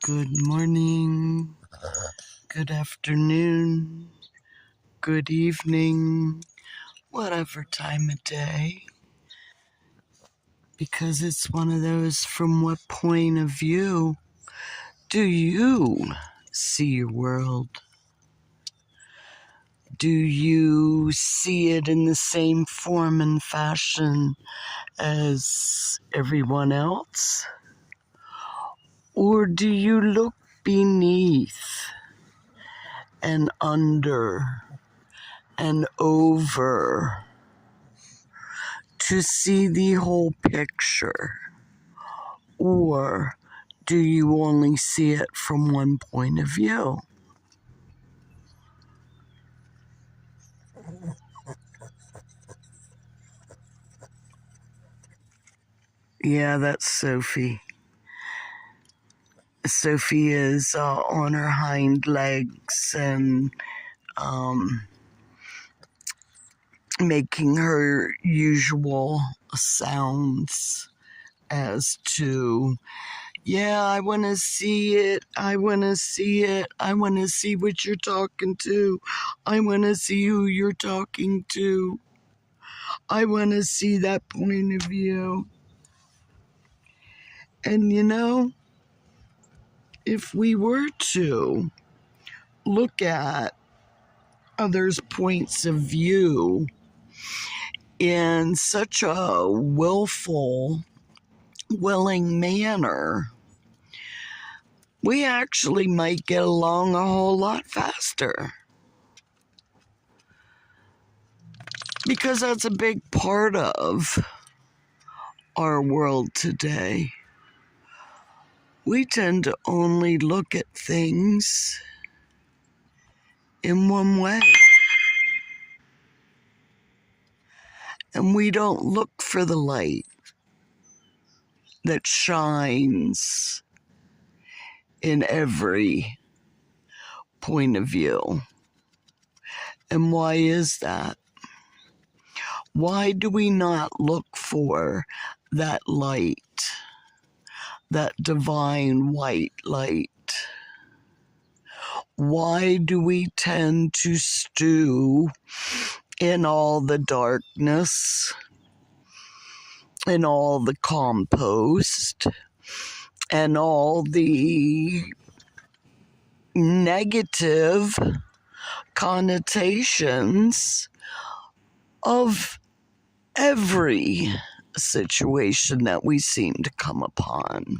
Good morning, good afternoon, good evening, whatever time of day. Because it's one of those, from what point of view do you see your world? Do you see it in the same form and fashion as everyone else? Or do you look beneath and under and over to see the whole picture? Or do you only see it from one point of view? Yeah, that's Sophie. Sophie is on her hind legs and making her usual sounds as to, yeah, I want to see it. I want to see it. I want to see what you're talking to. I want to see who you're talking to. I want to see that point of view. And if we were to look at others' points of view in such a willful, willing manner, we actually might get along a whole lot faster. Because that's a big part of our world today. We tend to only look at things in one way. And we don't look for the light that shines in every point of view. And why is that? Why do we not look for that light, that divine white light? Why do we tend to stew in all the darkness, in all the compost, and all the negative connotations of every situation that we seem to come upon?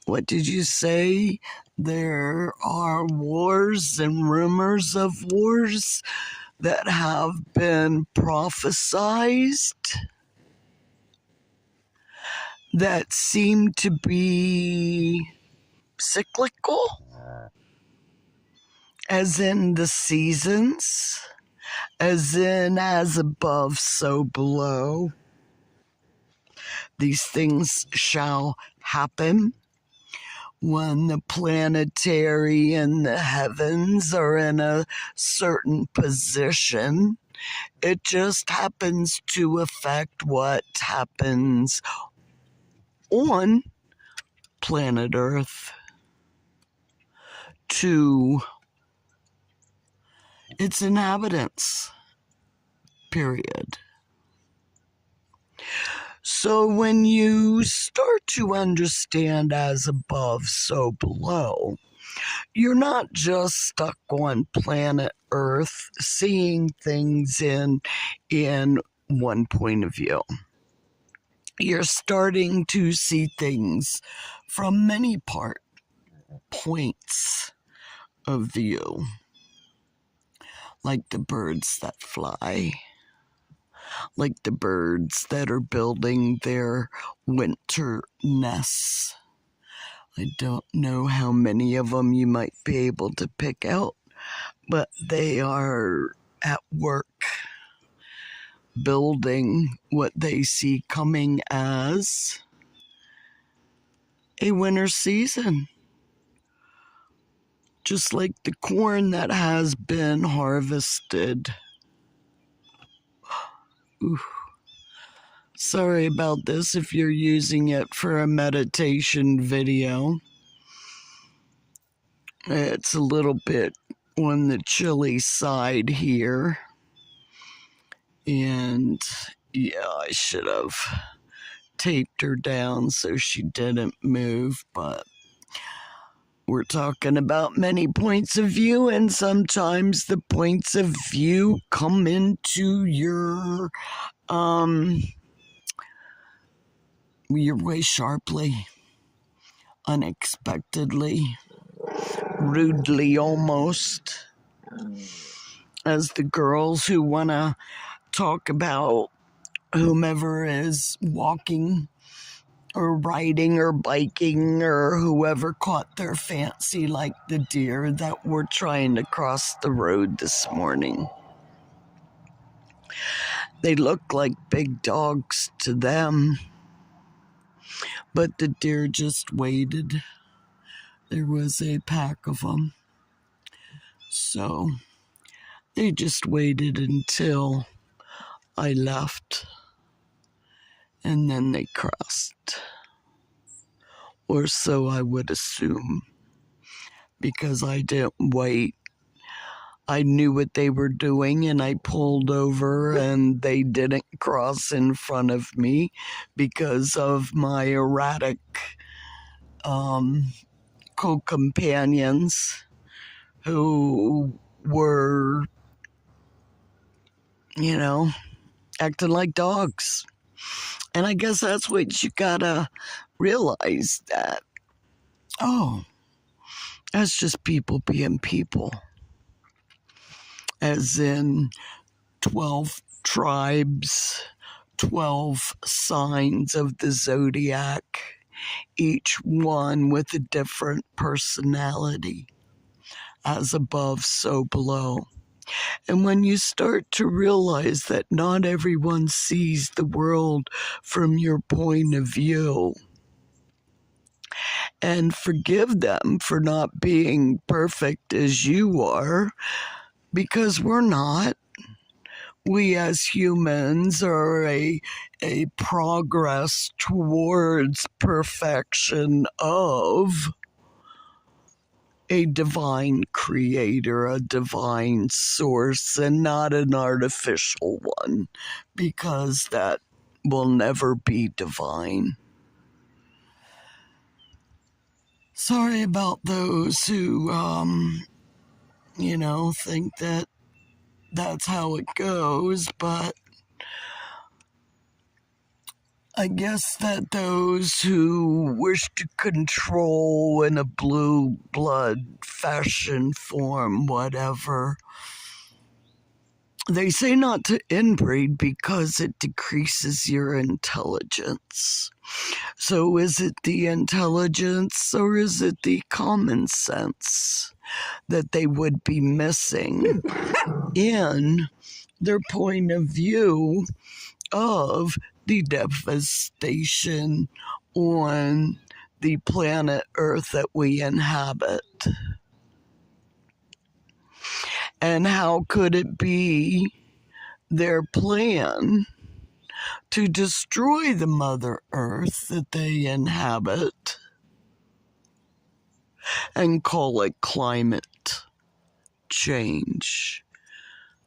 What did you say? There are wars and rumors of wars that have been prophesized that seem to be cyclical, as in the seasons, as in as above, so below. These things shall happen when the planetary and the heavens are in a certain position. It just happens to affect what happens on planet Earth to its inhabitants, period. So when you start to understand as above, so below, you're not just stuck on planet Earth seeing things in one point of view. You're starting to see things from many points of view, like the birds that fly, like the birds that are building their winter nests. I don't know how many of them you might be able to pick out, but they are at work building what they see coming as a winter season. Just like the corn that has been harvested. Ooh. Sorry about this if you're using it for a meditation video. It's a little bit on the chilly side here. And yeah, I should have taped her down so she didn't move, but we're talking about many points of view, and sometimes the points of view come into your way sharply, unexpectedly, rudely almost, as the girls who want to talk about whomever is walking or riding or biking or whoever caught their fancy, like the deer that were trying to cross the road this morning. They look like big dogs to them, but the deer just waited. There was a pack of them, so they just waited until I left, and then they crossed. Or so I would assume, because I didn't wait. I knew what they were doing, and I pulled over, and they didn't cross in front of me because of my erratic co-companions who were, acting like dogs. And I guess that's what you gotta realize, that, that's just people being people. As in 12 tribes, 12 signs of the zodiac, each one with a different personality. As above, so below. And when you start to realize that not everyone sees the world from your point of view, and forgive them for not being perfect as you are, because we're not. We as humans are a progress towards perfection of a divine creator, a divine source, and not an artificial one, because that will never be divine. Sorry about those who, think that that's how it goes, but I guess that those who wish to control in a blue blood fashion form, whatever, they say not to inbreed because it decreases your intelligence. So is it the intelligence or is it the common sense that they would be missing in their point of view of the devastation on the planet Earth that we inhabit? And how could it be their plan to destroy the Mother Earth that they inhabit and call it climate change,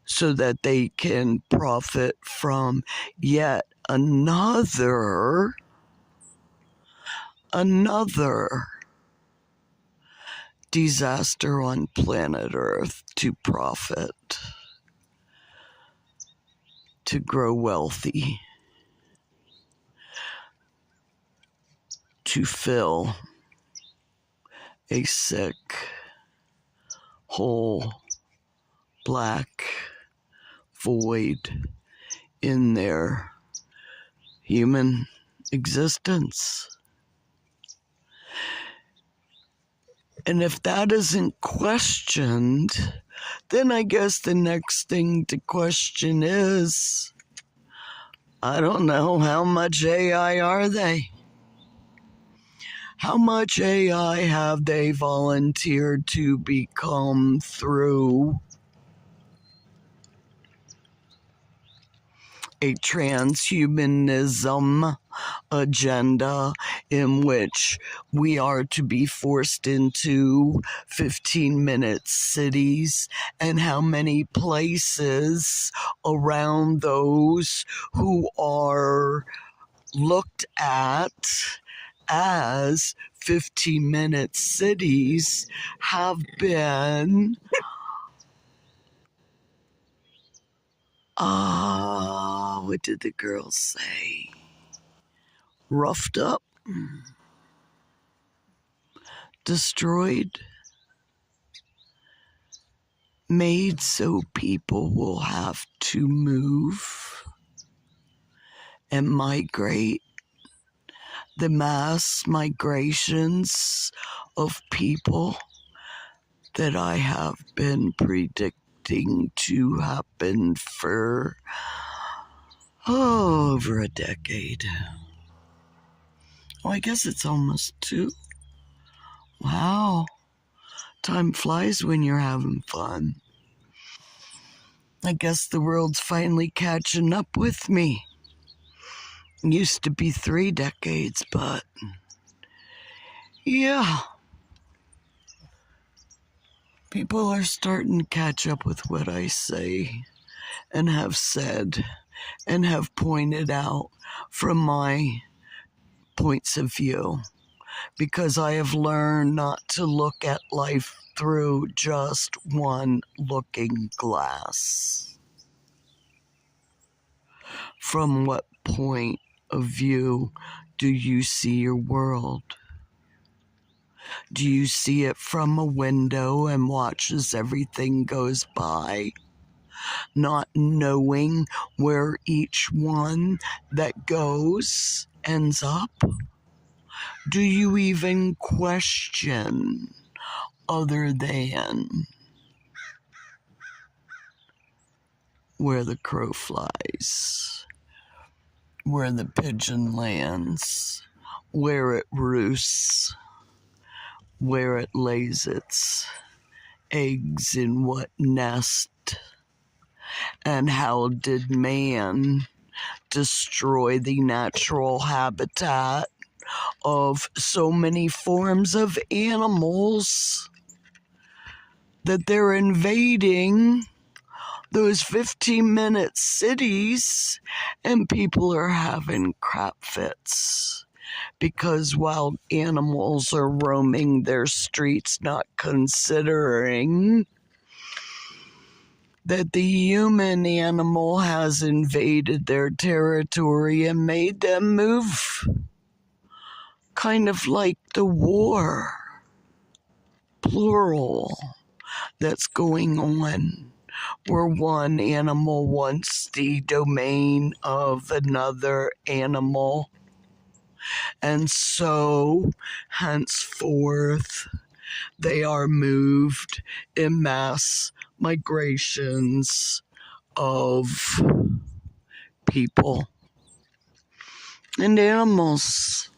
so that they can profit from yet another disaster on planet Earth to profit, to grow wealthy, to fill a sick, whole, black void in their human existence. And if that isn't questioned, then I guess the next thing to question is, I don't know, how much AI are they? How much AI have they volunteered to become through a transhumanism agenda in which we are to be forced into 15-minute cities, and how many places around those who are looked at as 15-minute cities have been what did the girls say? Roughed up, destroyed, made so people will have to move and migrate. The mass migrations of people that I have been predicting to happen for over a decade. I guess it's almost 2. Wow. Time flies when you're having fun. I guess the world's finally catching up with me. Used to be 3 decades, but yeah. People are starting to catch up with what I say and have said and have pointed out from my points of view, because I have learned not to look at life through just one looking glass. From what point of view do you see your world? Do you see it from a window and watch as everything goes by, not knowing where each one that goes ends up? Do you even question other than where the crow flies, where the pigeon lands, where it roosts, where it lays its eggs in what nest, and how did man destroy the natural habitat of so many forms of animals that they're invading those 15-minute cities, and people are having crap fits because wild animals are roaming their streets, not considering that the human animal has invaded their territory and made them move. Kind of like the war, plural, that's going on, where one animal wants the domain of another animal. And so, henceforth, they are moved in mass migrations of people and animals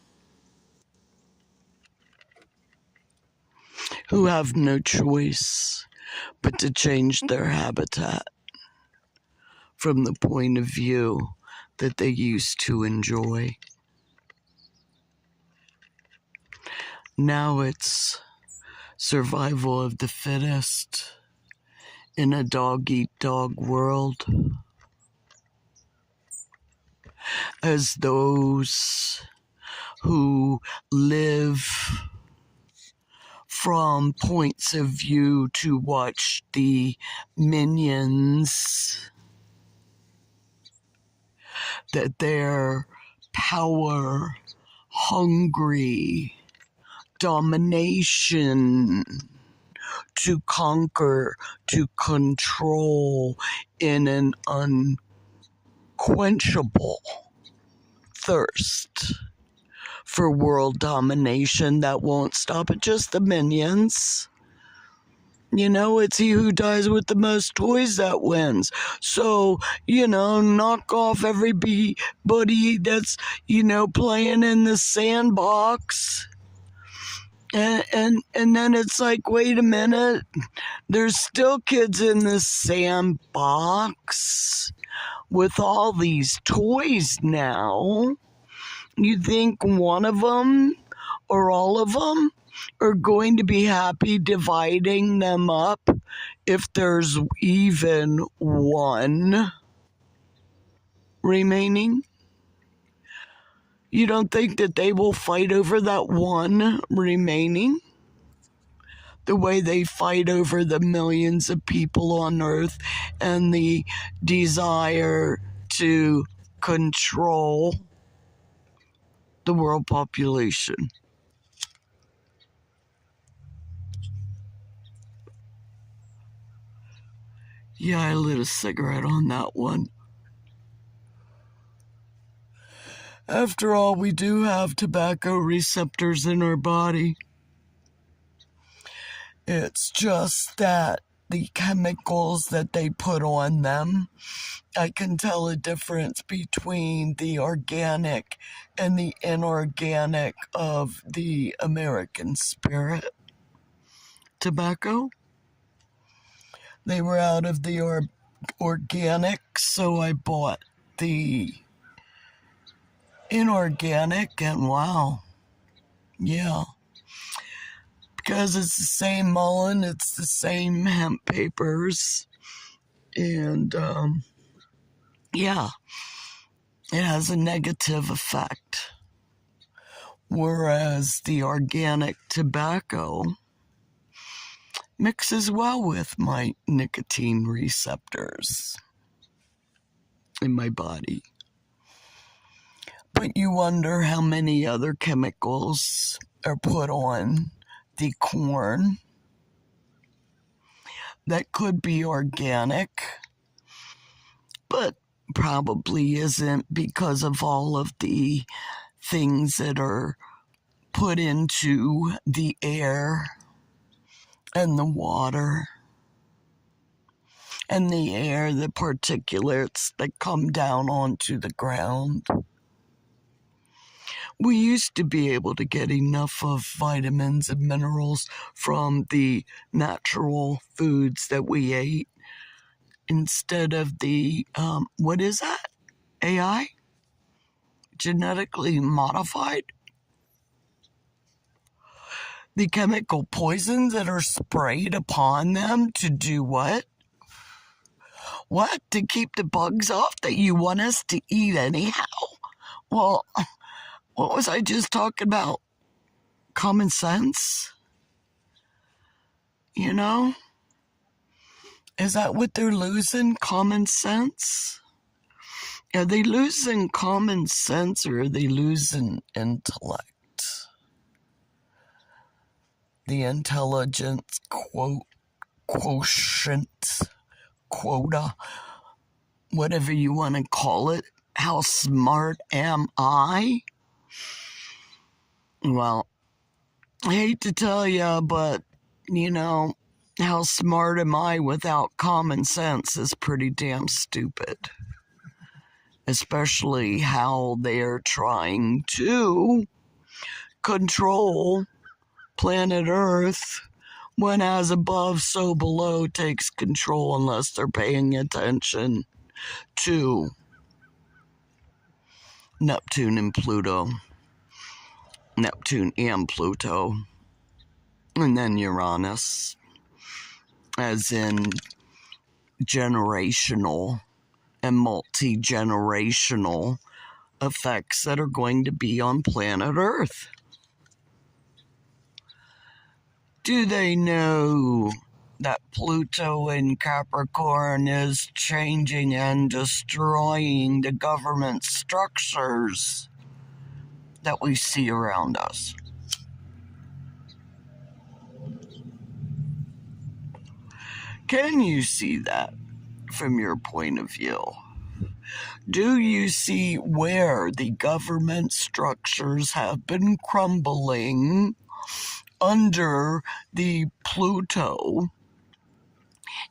who have no choice but to change their habitat from the point of view that they used to enjoy. Now it's survival of the fittest in a dog-eat-dog world, as those who live from points of view to watch the minions, that their power, hungry, domination, to conquer, to control in an unquenchable thirst for world domination that won't stop at just the minions. You know, it's he who dies with the most toys that wins. So, knock off everybody that's, playing in the sandbox. And then it's like, wait a minute, there's still kids in the sandbox. with all these toys now, you think one of them or all of them are going to be happy dividing them up if there's even one remaining? You don't think that they will fight over that one remaining the way they fight over the millions of people on Earth and the desire to control the world population? Yeah, I lit a cigarette on that one. After all, we do have tobacco receptors in our body. It's just that the chemicals that they put on them, I can tell a difference between the organic and the inorganic of the American Spirit tobacco. They were out of the organic, so I bought the inorganic, and wow, yeah. Because it's the same mullein, it's the same hemp papers, and yeah, it has a negative effect. Whereas the organic tobacco mixes well with my nicotine receptors in my body. But you wonder how many other chemicals are put on the corn that could be organic, but probably isn't, because of all of the things that are put into the air and the water and the air, the particulates that come down onto the ground. We used to be able to get enough of vitamins and minerals from the natural foods that we ate instead of the, what is that? AI? Genetically modified? The chemical poisons that are sprayed upon them to do what? What? To keep the bugs off that you want us to eat anyhow? Well, what was I just talking about? Common sense? You know? Is that what they're losing? Common sense? Are they losing common sense, or are they losing intellect? The intelligence quotient, quota, whatever you want to call it. How smart am I? Well, I hate to tell you, but, you know, how smart am I without common sense is pretty damn stupid. Especially how they're trying to control planet Earth, when as above, so below takes control unless they're paying attention to Neptune and Pluto. Neptune and Pluto. And then Uranus, as in generational and multi-generational effects that are going to be on planet Earth. Do they know that Pluto in Capricorn is changing and destroying the government structures that we see around us? Can you see that from your point of view? Do you see where the government structures have been crumbling under the Pluto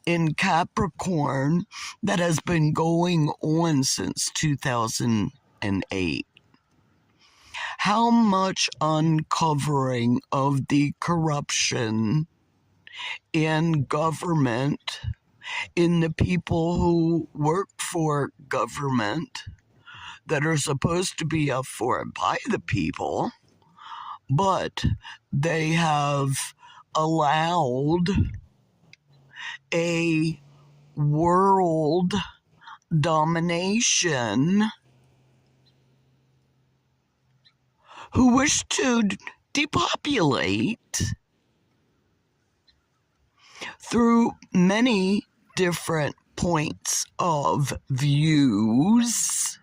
in Capricorn that has been going on since 2008? How much uncovering of the corruption in government in the people who work for government that are supposed to be up for and by the people, but they have allowed a world domination who wish to depopulate through many different points of views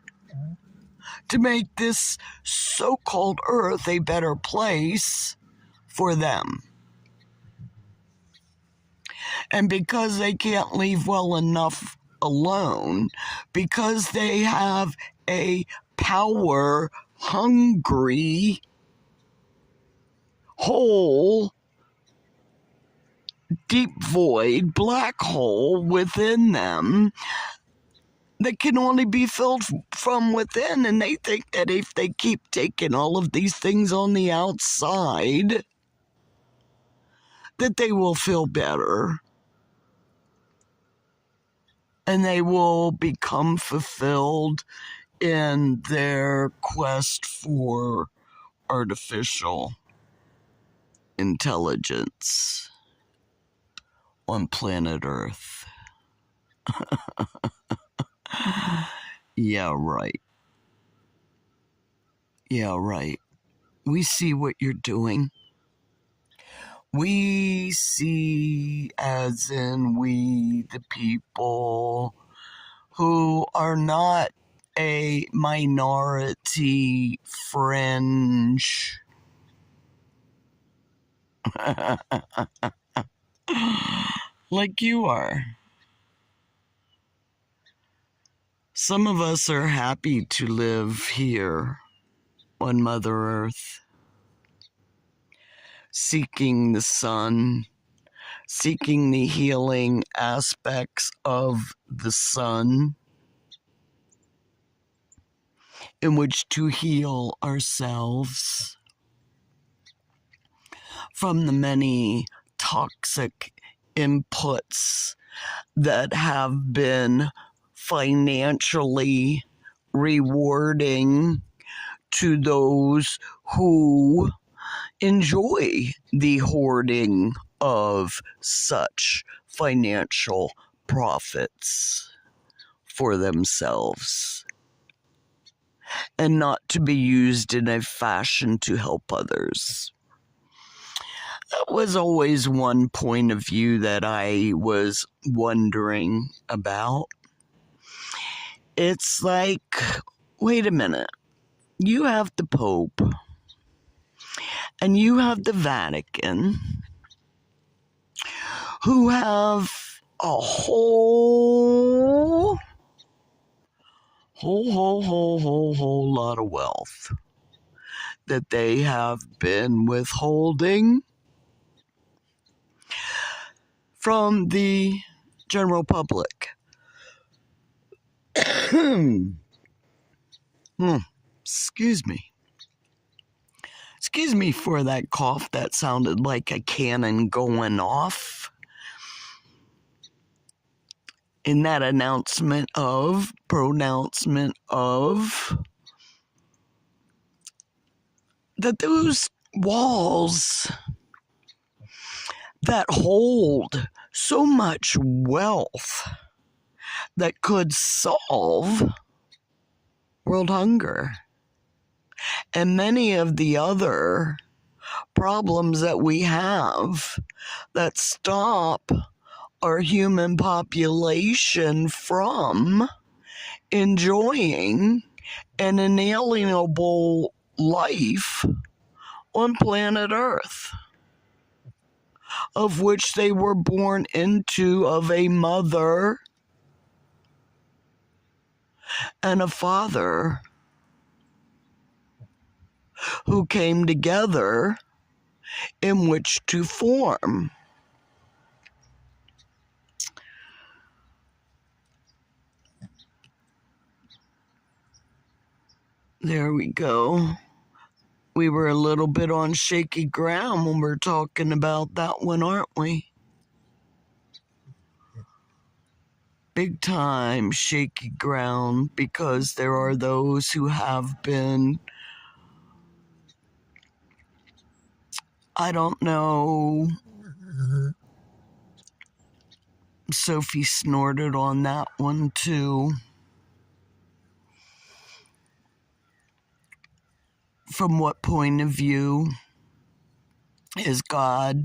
to make this so-called earth a better place for them. And because they can't leave well enough alone, because they have a power-hungry hole, deep void, black hole within them that can only be filled from within, and they think that if they keep taking all of these things on the outside, that they will feel better and they will become fulfilled in their quest for artificial intelligence on planet Earth. Yeah, right. Yeah, right. We see what you're doing. We see, as in we, the people who are not a minority fringe. Like you are. Some of us are happy to live here on Mother Earth, seeking the sun, seeking the healing aspects of the sun in which to heal ourselves from the many toxic inputs that have been financially rewarding to those who enjoy the hoarding of such financial profits for themselves, and not to be used in a fashion to help others. That was always one point of view that I was wondering about. It's like, wait a minute, you have the Pope and you have the Vatican, who have a whole lot of wealth that they have been withholding from the general public. Excuse me. Excuse me for that cough that sounded like a cannon going off in that pronouncement of that those walls that hold so much wealth that could solve world hunger and many of the other problems that we have that stop our human population from enjoying an inalienable life on planet Earth, of which they were born into, of a mother and a father who came together in which to form. There we go. We were a little bit on shaky ground when we're talking about that one, aren't we? big time shaky ground, because there are those who have been, I don't know, Sophie snorted on that one too. From what point of view is God?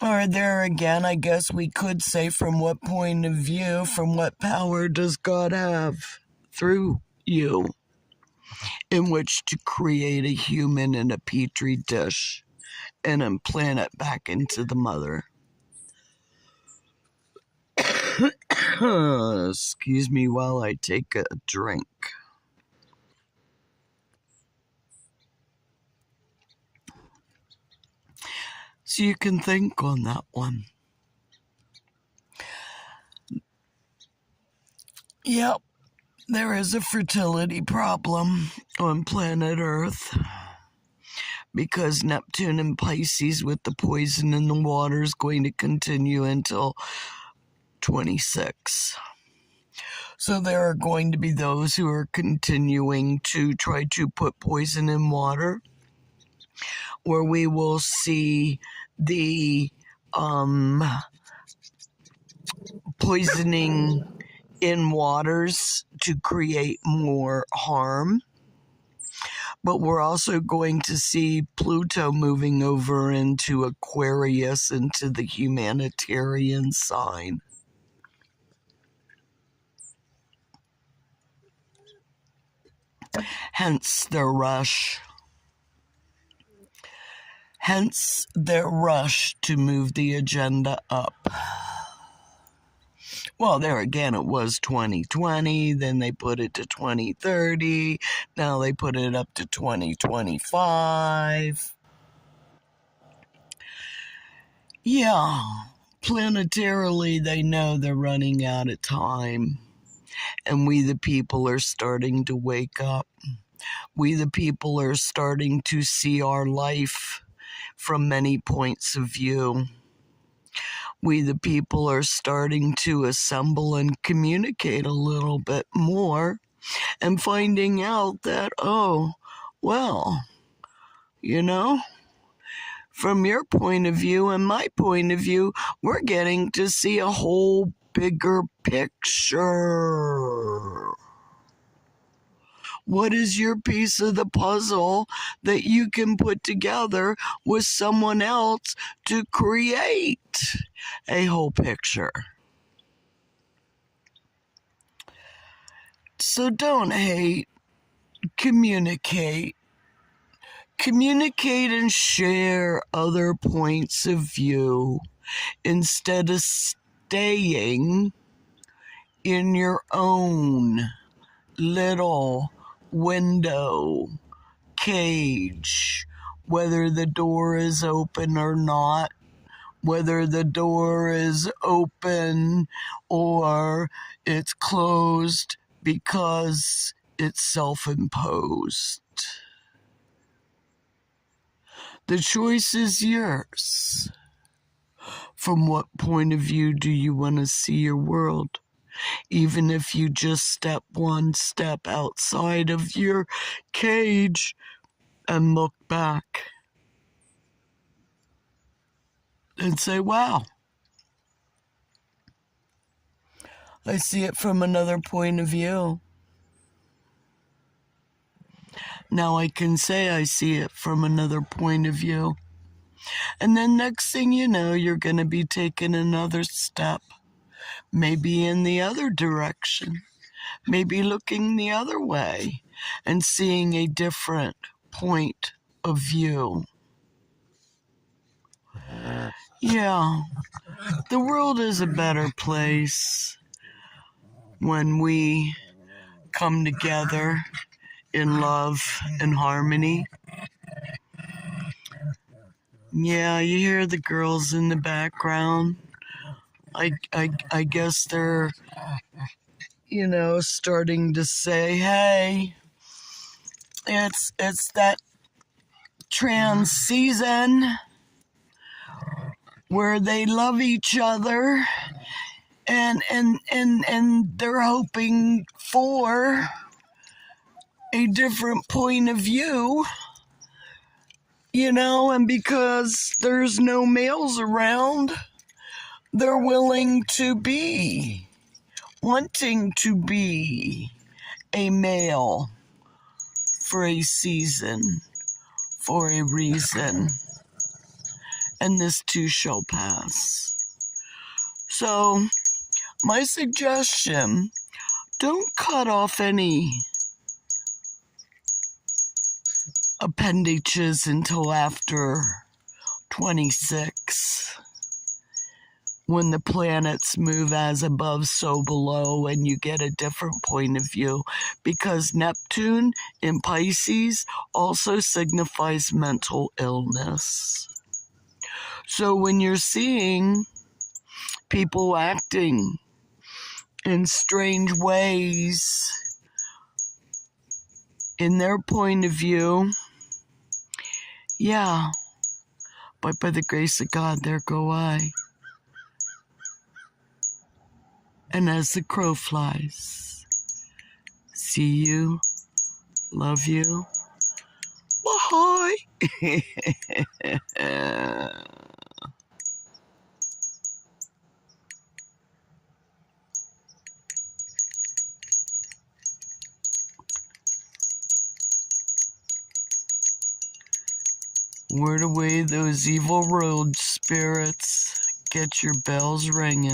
Or there again, I guess we could say, from what point of view, from what power does God have through you in which to create a human in a petri dish and implant it back into the mother? Excuse me while I take a drink. So you can think on that one. Yep, there is a fertility problem on planet Earth, because Neptune and Pisces with the poison in the water is going to continue until 26. So there are going to be those who are continuing to try to put poison in water, where we will see the poisoning in waters to create more harm. But we're also going to see Pluto moving over into Aquarius, into the humanitarian sign. Hence their rush. Hence their rush to move the agenda up. Well, there again, it was 2020, then they put it to 2030, now they put it up to 2025. Yeah, planetarily, they know they're running out of time. And we, the people, are starting to wake up. We, the people, are starting to see our life from many points of view. We, the people, are starting to assemble and communicate a little bit more, and finding out that, oh, well, from your point of view and my point of view, we're getting to see a whole bigger picture. What is your piece of the puzzle that you can put together with someone else to create a whole picture? So don't hate, communicate. Communicate and share other points of view instead of staying in your own little window, cage, whether the door is open or not, whether the door is open or it's closed because it's self-imposed. The choice is yours. From what point of view do you want to see your world? Even if you just step one step outside of your cage and look back and say, wow, I see it from another point of view. Now I can say I see it from another point of view. And then next thing you know, you're going to be taking another step, maybe in the other direction, maybe looking the other way and seeing a different point of view. Yeah, the world is a better place when we come together in love and harmony. Yeah, you hear the girls in the background. I guess they're, starting to say, hey, it's that trans season. where they love each other and they're hoping for a different point of view, and because there's no males around, they're wanting to be a male for a season, for a reason, and this too shall pass. So, my suggestion, don't cut off any appendages until after 26, when the planets move as above, so below, and you get a different point of view, because Neptune in Pisces also signifies mental illness. So when you're seeing people acting in strange ways in their point of view, yeah, but by the grace of God, there go I. And as the crow flies, see you, love you, bye. Word away those evil road spirits. Get your bells ringing.